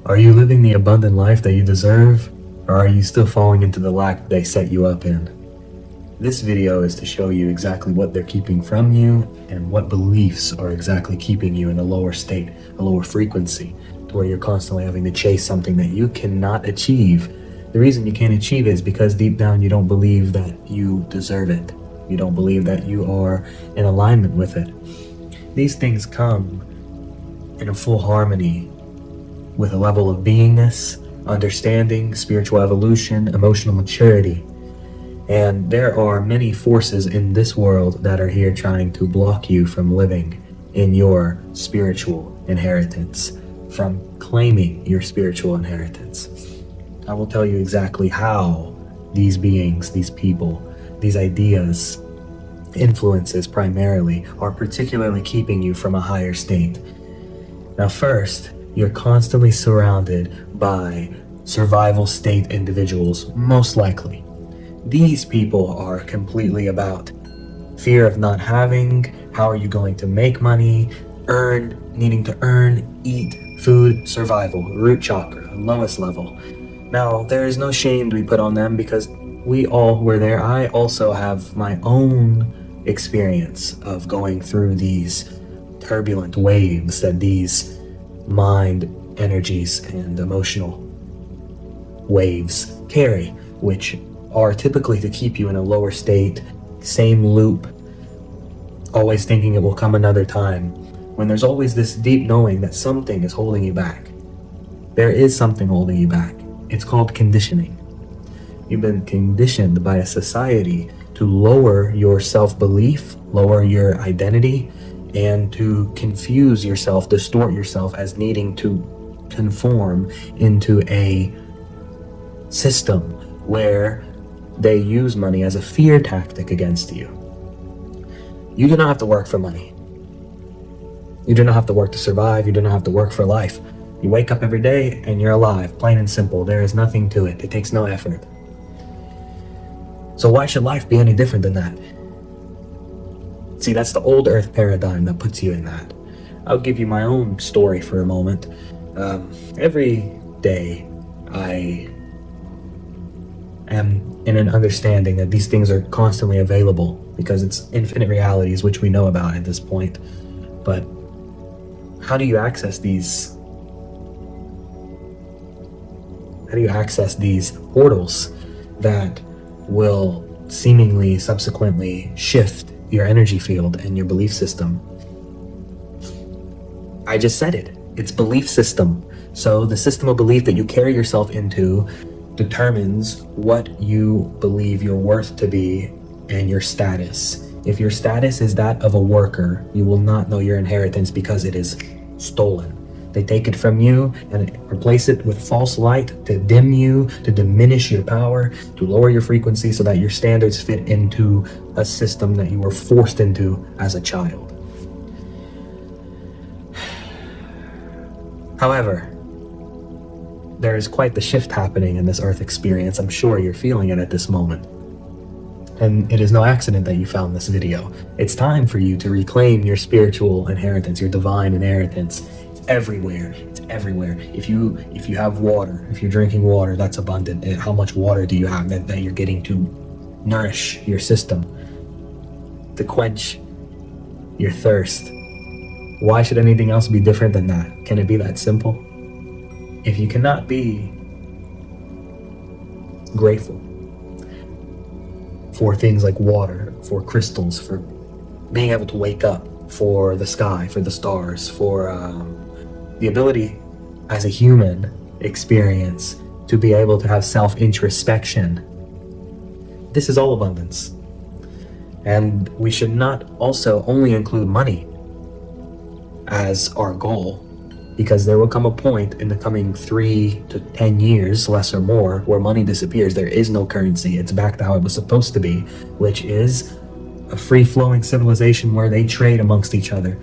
Are you living the abundant life that you deserve, or are you still falling into the lack they set you up in? This video is to show you exactly what they're keeping from you and what beliefs are exactly keeping you in a lower state, a lower frequency, to where you're constantly having to chase something that you cannot achieve. The reason you can't achieve it is because deep down you don't believe that you deserve it. You don't believe that you are in alignment with it. These things come in a full harmony with a level of beingness, understanding, spiritual evolution, emotional maturity. And there are many forces in this world that are here trying to block you from living in your spiritual inheritance, from claiming your spiritual inheritance. I will tell you exactly how these beings, these people, these ideas, influences primarily, are particularly keeping you from a higher state. Now first, you're constantly surrounded by survival state individuals, most likely. These people are completely about fear of not having, how are you going to make money, needing to earn, eat, food, survival, root chakra, lowest level. Now, there is no shame to be put on them because we all were there. I also have my own experience of going through these turbulent waves that these mind energies and emotional waves carry, which are typically to keep you in a lower state, same loop, always thinking it will come another time, when there's always this deep knowing that something is holding you back. There is something holding you back. It's called conditioning. You've been conditioned by a society to lower your self-belief, lower your identity, and to confuse yourself, distort yourself as needing to conform into a system where they use money as a fear tactic against you. You do not have to work for money. You do not have to work to survive. You do not have to work for life. You wake up every day and you're alive, plain and simple. There is nothing to it. It takes no effort. So why should life be any different than that? See, that's the old earth paradigm that puts you in that. I'll give you my own story for a moment. Every day I am in an understanding that these things are constantly available because it's infinite realities, which we know about at this point. But how do you access these? How do you access these portals that will seemingly subsequently shift your energy field and your belief system? I just said it. It's belief system. So the system of belief that you carry yourself into determines what you believe your worth to be and your status. If your status is that of a worker, you will not know your inheritance because it is stolen. They take it from you and replace it with false light to dim you, to diminish your power, to lower your frequency so that your standards fit into a system that you were forced into as a child. However, there is quite the shift happening in this earth experience. I'm sure you're feeling it at this moment. And it is no accident that you found this video. It's time for you to reclaim your spiritual inheritance, your divine inheritance. Everywhere. It's everywhere. If you have water, if you're drinking water, that's abundant. How much water do you have that you're getting to nourish your system, to quench your thirst? Why should anything else be different than that? Can it be that simple? If you cannot be grateful for things like water, for crystals, for being able to wake up, for the sky, for the stars, for the ability as a human experience to be able to have self-introspection. This is all abundance. And we should not also only include money as our goal, because there will come a point in the coming 3 to 10 years, less or more, where money disappears. There is no currency. It's back to how it was supposed to be, which is a free-flowing civilization where they trade amongst each other.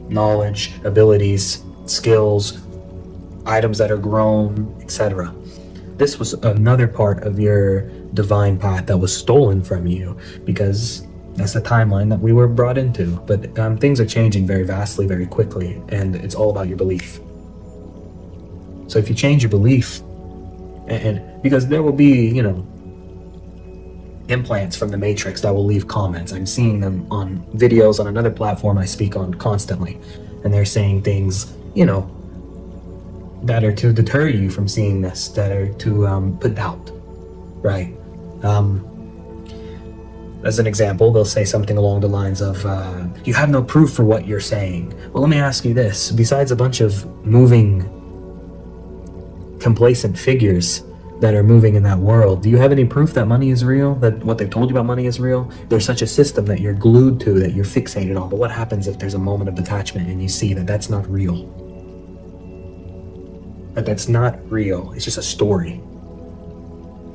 Knowledge, abilities, skills, items that are grown, etc. This was another part of your divine path that was stolen from you because that's the timeline that we were brought into. But things are changing very vastly, very quickly, and it's all about your belief. So if you change your belief, and because there will be, implants from the Matrix that will leave comments. I'm seeing them on videos on another platform I speak on constantly, and they're saying things, that are to deter you from seeing this, that are to put doubt, right? As an example, they'll say something along the lines of, you have no proof for what you're saying. Well, let me ask you this. Besides a bunch of moving, complacent figures that are moving in that world, do you have any proof that money is real? That what they've told you about money is real? There's such a system that you're glued to, that you're fixated on. But what happens if there's a moment of detachment and you see that that's not real? That that's not real. It's just a story.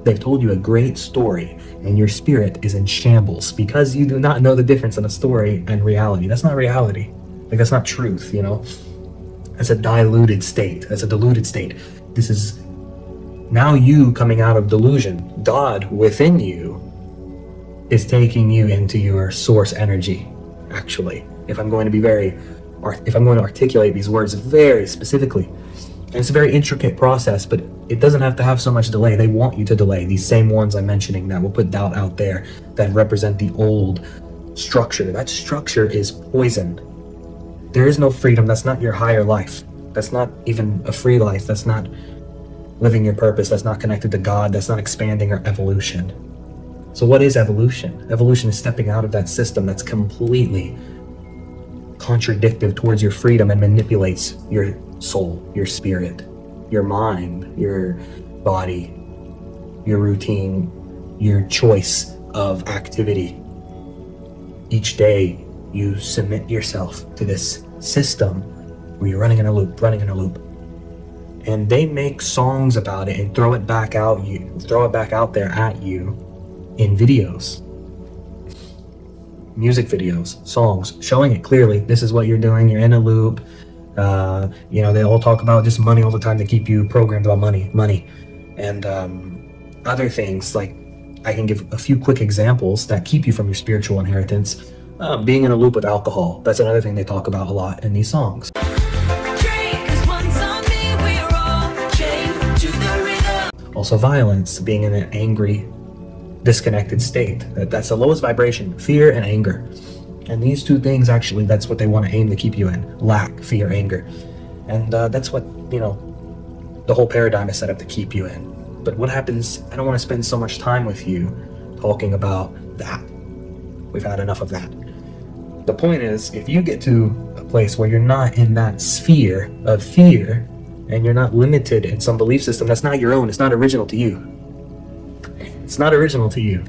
They've told you a great story, and your spirit is in shambles because you do not know the difference in a story and reality. That's not reality. Like, that's not truth, That's a diluted state. That's a diluted state. This is now you coming out of delusion. God within you is taking you into your source energy, actually. If I'm going to articulate these words very specifically. And it's a very intricate process, but it doesn't have to have so much delay. They want you to delay. These same ones I'm mentioning that will put doubt out there, that represent the old structure. That structure is poison. There is no freedom. That's not your higher life. That's not even a free life. That's not living your purpose. That's not connected to God. That's not expanding or evolution. So what is evolution? Evolution is stepping out of that system that's completely contradictive towards your freedom and manipulates your soul, your spirit, your mind, your body, your routine, your choice of activity. Each day you submit yourself to this system where you're running in a loop. And they make songs about it and throw it back out there at you in videos. Music videos, songs, showing it clearly. This is what you're doing. You're in a loop. They all talk about just money all the time. They keep you programmed about money. And other things, like I can give a few quick examples that keep you from your spiritual inheritance. Being in a loop with alcohol. That's another thing they talk about a lot in these songs. Also violence, being in an angry, disconnected state. That's the lowest vibration, fear and anger. And these two things, actually, that's what they want to aim to keep you in. Lack, fear, anger. And that's what, the whole paradigm is set up to keep you in. But what happens, I don't want to spend so much time with you talking about that. We've had enough of that. The point is, if you get to a place where you're not in that sphere of fear, and you're not limited in some belief system that's not your own, it's not original to you. It's not original to you.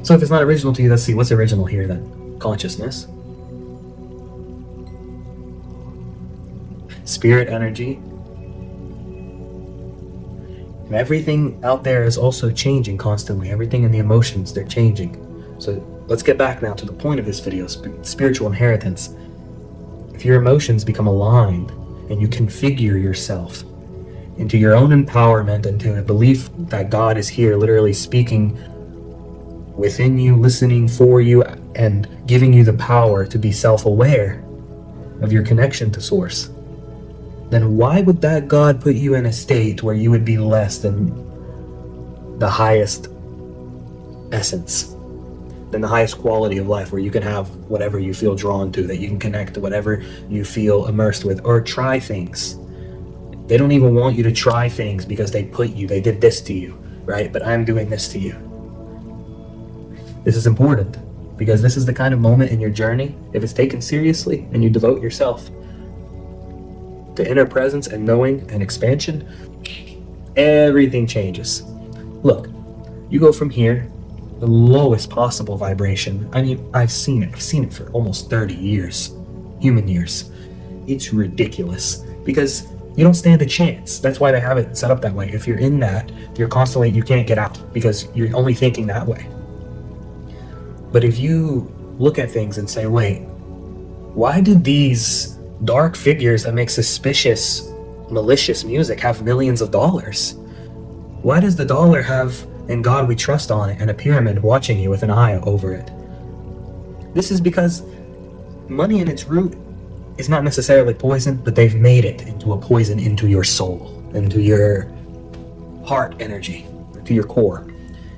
So if it's not original to you, let's see, what's original here then? Consciousness. Spirit energy. And everything out there is also changing constantly. Everything in the emotions, they're changing. So let's get back now to the point of this video, spiritual inheritance. If your emotions become aligned, and you configure yourself into your own empowerment, into a belief that God is here, literally speaking within you, listening for you, and giving you the power to be self-aware of your connection to Source, then why would that God put you in a state where you would be less than the highest essence, than the highest quality of life, where you can have whatever you feel drawn to, that you can connect to whatever you feel immersed with, or try things? They don't even want you to try things because they did this to you, right? But I'm doing this to you. This is important because this is the kind of moment in your journey, if it's taken seriously and you devote yourself to inner presence and knowing and expansion, everything changes. Look, you go from here, the lowest possible vibration. I mean, I've seen it for almost 30 years, human years. It's ridiculous because you don't stand a chance. That's why they have it set up that way. If you're in that, you can't get out because you're only thinking that way. But if you look at things and say, wait, why did these dark figures that make suspicious, malicious music have millions of dollars? Why does the dollar have "In God We Trust" on it and a pyramid watching you with an eye over it? This is because money in its root it's not necessarily poison, but they've made it into a poison into your soul, into your heart energy, to your core.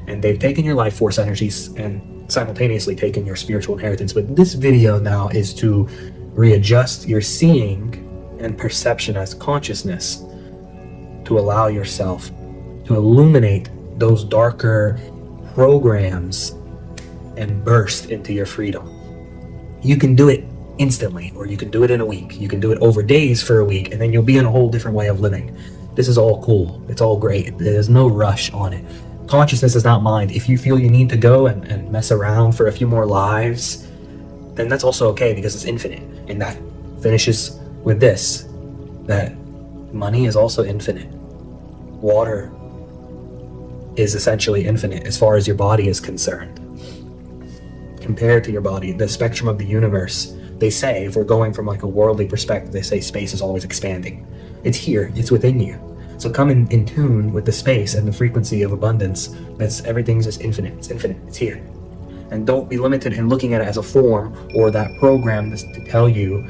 And they've taken your life force energies and simultaneously taken your spiritual inheritance. But this video now is to readjust your seeing and perception as consciousness, to allow yourself to illuminate those darker programs and burst into your freedom. You can do it instantly, or you can do it in a week. You can do it over days for a week, and then you'll be in a whole different way of living. This is all cool. It's all great. There's no rush on it. Consciousness is not mind. If you feel you need to go and mess around for a few more lives, then that's also okay, because it's infinite. And that finishes with this, that money is also infinite. Water is essentially infinite as far as your body is concerned. Compared to your body, the spectrum of the universe, they say, if we're going from like a worldly perspective, they say space is always expanding. It's here, it's within you. So come in tune with the space and the frequency of abundance. Everything's just infinite, it's here. And don't be limited in looking at it as a form or that program that's to tell you,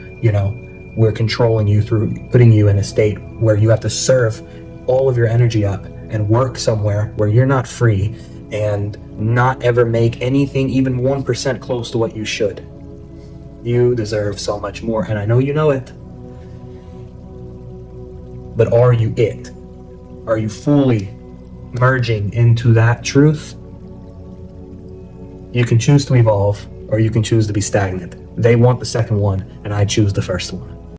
we're controlling you through putting you in a state where you have to serve all of your energy up and work somewhere where you're not free and not ever make anything even 1% close to what you should. You deserve so much more, and I know you know it. But are you it? Are you fully merging into that truth? You can choose to evolve, or you can choose to be stagnant. They want the second one, and I choose the first one.